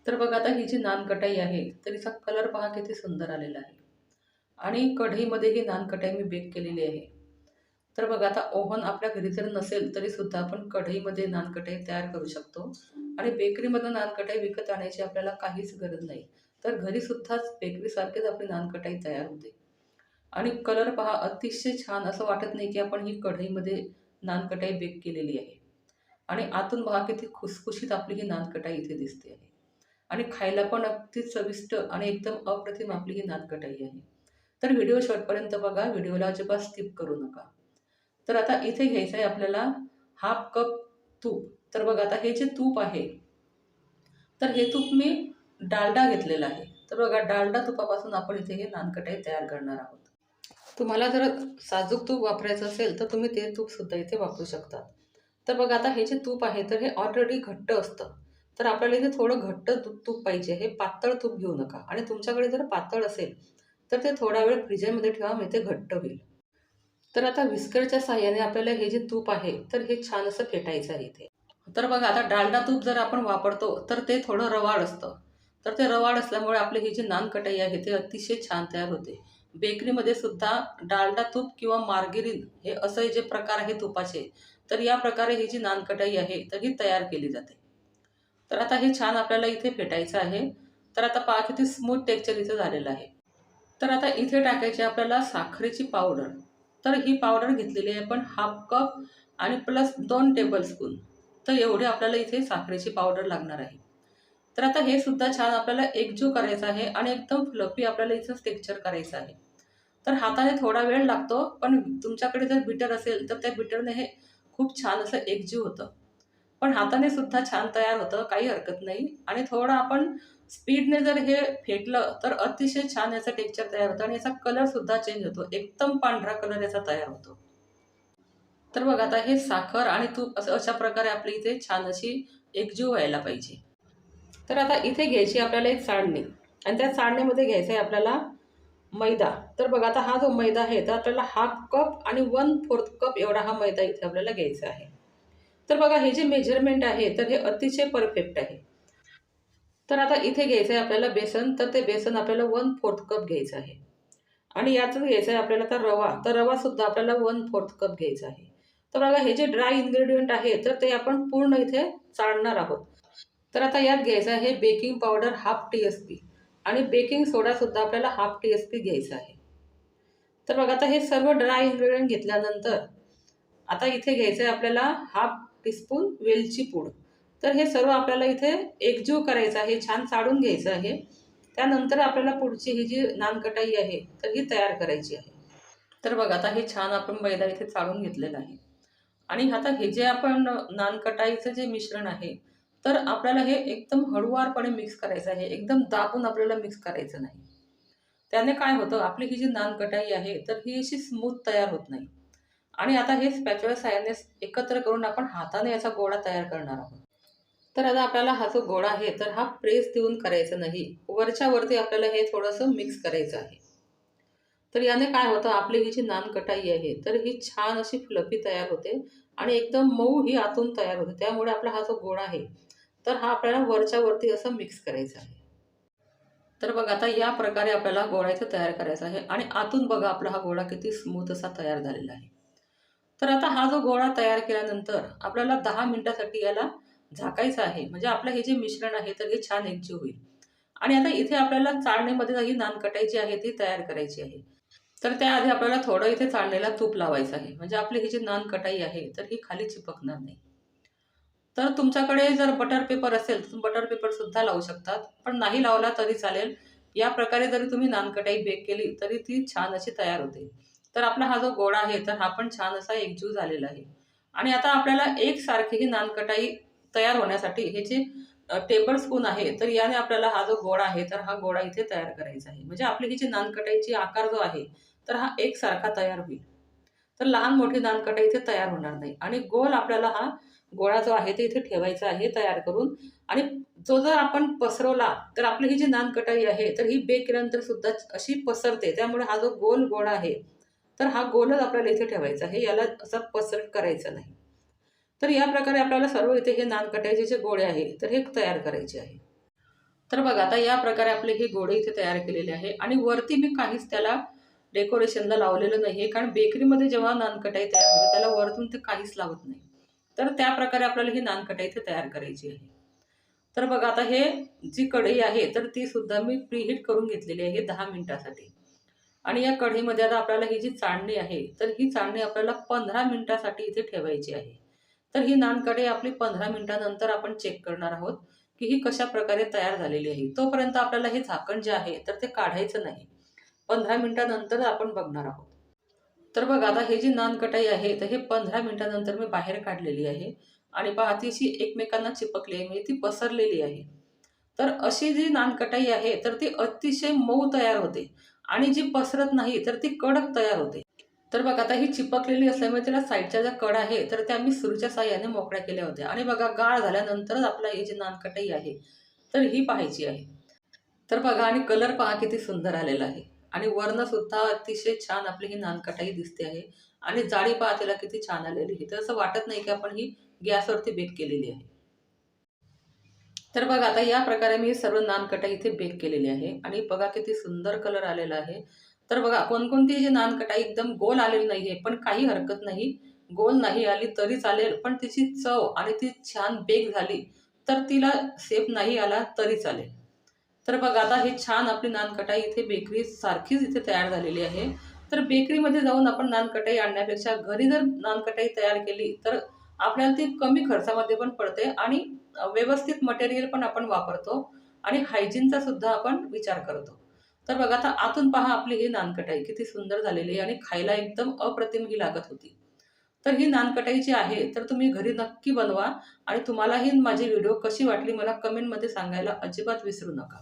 तर बघा आता ही जी नानकटाई आहे, तर हिचा कलर पहा किती सुंदर आलेला आहे. आणि कढईमध्ये ही नानकटाई मी बेक केलेली आहे. तर बघा आता ओव्हन आपल्या घरी जर नसेल तरीसुद्धा आपण कढईमध्ये नानकटाई तयार करू शकतो. आणि बेकरीमधून नानकटाई विकत आणायची आपल्याला काहीच गरज नाही. तर घरीसुद्धाच बेकरीसारखीच आपली नानकटाई तयार होते. आणि कलर पहा अतिशय छान, असं वाटत नाही की आपण ही कढईमध्ये नानकटाई बेक केलेली आहे. आणि आतून पहा किती खुसखुशीत आपली ही नानकटाई इथे दिसते आहे. आणि खायला पण अगदी चविष्ट आणि एकदम अप्रतिम आपली ही नानकटाई आहे. तर व्हिडिओ शेवटपर्यंत बघा, व्हिडिओला अजिबात स्किप करू नका. तर आता इथे घ्यायचं आहे आपल्याला हाफ कप तूप. तर बघा आता हे जे तूप आहे, तर हे तूप मी डालडा घेतलेला आहे. तर बघा डालडा तुपापासून आपण इथे हे नानकटाई तयार करणार आहोत. तुम्हाला जर साजूक तूप वापरायचं असेल तर तुम्ही ते तूपसुद्धा इथे वापरू शकता. तर बघा आता हे जे तूप आहे तर हे ऑलरेडी घट्ट असतं. तर आपल्याला इथे थोडं घट्ट तूप पाहिजे. हे पातळ तूप घेऊ नका. आणि तुमच्याकडे जर पातळ असेल तर ते थोडा वेळ फ्रीजरमध्ये ठेवा, म्हणजे ते घट्ट होईल. तर आता व्हिस्करच्या साहाय्याने आपल्याला हे जे तूप आहे तर हे छान असं फेटायचं आहे इथे. तर बघा आता डालडा तूप जर आपण वापरतो तर ते थोडं रवाळ असतं. तर ते रवाळ असल्यामुळे आपली ही जी नानकटाई आहे ते अतिशय छान तयार होते. बेकरीमध्ये सुद्धा डालडा तूप किंवा मार्गेरिन हे असे जे प्रकार आहे तुपाचे, तर या प्रकारे ही जी नानकटाई आहे तर ही तयार केली जाते. तर आता हे छान आपल्याला इथे फेटायचं आहे. तर आता पहा किती स्मूथ टेक्स्चर इथं झालेलं आहे. तर आता इथे टाकायची आपल्याला साखरेची पावडर. तर ही पावडर घेतलेली आहे आपण हाफ कप आणि प्लस 2 टेबलस्पून. तर एवढे आपल्याला इथे साखरेची पावडर लागणार आहे. तर आता हे सुद्धा छान आपल्याला एकजीव करायचं आहे आणि एकदम फ्लफी आपल्याला इथं टेक्स्चर करायचं आहे. तर हाताने थोडा वेळ लागतो, पण तुमच्याकडे जर बीटर असेल तर त्या बीटरने हे खूप छान असं एकजीव होतं. पण हाताने सुद्धा छान तयार होतं, काही हरकत नाही. आणि थोडं आपण स्पीडने जर हे फेटलं तर अतिशय छान याचं टेक्स्चर तयार होतं आणि याचा कलरसुद्धा चेंज होतो. एकदम पांढरा कलर याचा तयार होतो. तर बघा आता हे साखर आणि तूप असं अशा प्रकारे आपली इथे छान अशी एकजीव व्हायला पाहिजे. तर आता इथे घ्यायची आपल्याला एक चाळणी. आणि त्या चाळणीमध्ये घ्यायचं आहे आपल्याला मैदा. तर बघा आता हा जो मैदा आहे तर आपल्याला हाफ कप आणि 1/4 कप एवढा हा मैदा इथे आपल्याला घ्यायचा आहे. तर बघा हे जे मेजरमेंट आहे तर हे अतिशय परफेक्ट आहे. तर आता इथे घ्यायचं आहे आपल्याला बेसन. तर ते बेसन आपल्याला 1/4 कप घ्यायचं आहे. आणि यातच घ्यायचं आहे आपल्याला तर रवा. तर रवासुद्धा आपल्याला 1/4 कप घ्यायचा आहे. तर बघा हे जे ड्राय इन्ग्रेडियंट आहे तर ते आपण पूर्ण इथे चाळणार आहोत. तर आता यात घ्यायचं आहे बेकिंग पावडर हाफ टी-एसपी आणि बेकिंग सोडासुद्धा आपल्याला हाफ टी-एसपी घ्यायचा आहे. तर बघा आता हे सर्व ड्राय इन्ग्रेडियंट घेतल्यानंतर आता इथे घ्यायचं आहे आपल्याला हाफ टीस्पून वेलची पूड. तर हे सर्व आपल्याला इथे एकजीव करायचं आहे, छान चाळून घ्यायचं आहे. त्यानंतर आपल्याला पुढची ही जी नानकटाई आहे तर ही तयार करायची आहे. तर बघा आता हे छान आपण मैदा इथे चाळून घेतलेलं आहे. आणि आता हे जे आपण नानकटाईचं जे मिश्रण आहे, तर आपल्याला हे एकदम हळूवारपणे मिक्स करायचं आहे. एकदम दाबून आपल्याला मिक्स करायचं नाही. त्याने काय होतं, आपली ही जी नानकटाई आहे तर ही अशी स्मूथ तयार होत नाही. आणि आता हे स्पॅच्युला साहाय्याने एकत्र करून आपण हाताने याचा गोळा तयार करणार आहोत. तर आता आपल्याला हा जो गोळा आहे तर हा प्रेस देऊन करायचा नाही. वरच्या वरती आपल्याला हे थोडंसं मिक्स करायचं आहे. तर याने काय होतं, आपली ही जी नानकटाई आहे तर ही छान अशी फ्लफी तयार होते आणि एकदम मऊ ही आतून तयार होते. त्यामुळे आपला हा जो गोळा आहे तर हा आपल्याला वरच्या वरती असं मिक्स करायचा आहे. तर बघा आता या प्रकारे आपल्याला गोळा इथे तयार करायचा आहे आणि आतून बघा आपला हा गोळा किती स्मूथ असा तयार झालेला आहे. तर आता हा जो गोळा तयार केल्यानंतर आपल्याला 10 मिनिटासाठी याला झाकायचं आहे. म्हणजे आपलं हे जे मिश्रण आहे तर हे छान एकजीव होईल. आणि आता इथे आपल्याला चाळणीमध्ये ही नानकटाई जी आहे ती तयार करायची आहे. तर त्याआधी आपल्याला थोडं इथे चाळणीला तूप लावायचं आहे. म्हणजे आपली ही जी नानकटाई आहे तर ही खाली चिपकणार नाही. तर तुमच्याकडे जर बटर पेपर असेल तर बटर पेपरसुद्धा लावू शकतात. पण नाही लावला तरी चालेल. या प्रकारे जरी तुम्ही नानकटाई बेक केली तरी ती छान अशी तयार होते. तर आपला हा जो गोळा आहे तर हा पण छान असा एकजीव झालेला आहे. आणि आता आपल्याला एकसारखी ही नानकटाई तयार होण्यासाठी हे जे टेबल स्पून आहे तर याने आपल्याला हा जो गोळा आहे तर हा गोळा इथे तयार करायचा आहे. म्हणजे आपली ही जी नानकटाईची आकार जो आहे तर हा एकसारखा तयार होईल. तर लहान मोठी नानकटाई इथे तयार होणार नाही. आणि गोल आपल्याला हा गोळा जो आहे ते इथे ठेवायचा आहे तयार करून. आणि जो जर आपण पसरवला तर आपली ही जी नानकटाई आहे तर ही बेक केल्यानंतर सुद्धा अशी पसरते. त्यामुळे हा जो गोल गोळा आहे तर हा गोलच आपल्याला इथे ठेवायचा आहे. याला असं पसरट करायचं नाही. तर या प्रकारे आपल्याला सर्व इथे हे नानकटाईचे जे गोळे आहे तर हे तयार करायचे आहे. तर बघा आता या प्रकारे आपले हे गोळे इथे तयार केलेले आहे आणि वरती मी काहीच त्याला डेकोरेशनला लावलेलं नाही आहे, कारण बेकरीमध्ये जेव्हा नानकटाई तयार होते त्याला वरतून ते काहीच लावत नाही. तर त्या प्रकारे आपल्याला ही नानकटाई इथे तयार करायची आहे. तर बघा आता हे जी कढई आहे तर ती सुद्धा मी प्रीहीट करून घेतलेली आहे 10 मिनिटासाठी. आणि या कढईमध्ये आता आपल्याला ही जी चाळणी आहे तर ही चाळणी आपल्याला 15 मिनिटासाठी इथे ठेवायची आहे. तर ही नानकढई आपली 15 मिनिटानंतर आपण चेक करणार आहोत की ही कशा प्रकारे तयार झालेली आहे. तोपर्यंत आपल्याला हे झाकण जे आहे तर ते काढायचं नाही. 15 मिनिटानंतर आपण बघणार आहोत. तर बघा आता हे जी नानकटाई आहे तर हे 15 मिनिटानंतर मी बाहेर काढलेली आहे आणि पहा ती अशी एकमेकांना चिपकली आहे, म्हणजे ती पसरलेली आहे. तर अशी जी नानकटाई आहे तर ती अतिशय मऊ तयार होते आणि जी पसरत नाही तर ती कडक तयार होते. तर बघा आता ही चिपकलेली असल्यामुळे त्याला साईडच्या ज्या कड आहे तर त्या मी सुरूच्या साहाय्याने मोकळ्या केल्या होत्या आणि बघा गाळ झाल्यानंतरच आपला ही जी नानकटाई आहे तर ही पाहायची आहे. तर बघा आणि कलर पहा किती सुंदर आलेला आहे आणि वरनं सुद्धा अतिशय छान आपली ही नानकटाई दिसते आहे आणि जाळी पहा तिला किती छान आलेली आहे. तर असं वाटत नाही की आपण ही गॅसवरती बेक केलेली आहे. तर बघा आता या प्रकारे मी सर्व नानकटाई इथे बेक केलेली आहे आणि बघा किती सुंदर कलर आलेला आहे. तर बघा कोणकोणती जी नानकटाई एकदम गोल आलेली नाहीये, पण काही हरकत नाही. गोल नाही आली तरी चालेल, पण तिची चव आणि ती छान बेक झाली, तर तिला शेप नाही आला तरी चालेल. तर बघा आता हे छान आपली नानकटाई इथे बेकरी सारखीच इथे तयार झालेली आहे. तर बेकरीमध्ये जाऊन आपण नानकटाई आणण्यापेक्षा घरी जर नानकटाई तयार केली, तर आपल्याला ती कमी खर्चामध्ये पण पडते आणि व्यवस्थित मटेरियल पण आपण वापरतो आणि हायजीनचा सुद्धा आपण विचार करतो. तर बघा आता आतून पहा आपली ही नानकटाई किती सुंदर झालेली आहे आणि खायला एकदम अप्रतिम ही लागत होती. तर ही नानकटाई जी आहे तर तुम्ही घरी नक्की बनवा आणि तुम्हाला ही माझी व्हिडिओ कशी वाटली मला कमेंटमध्ये सांगायला अजिबात विसरू नका.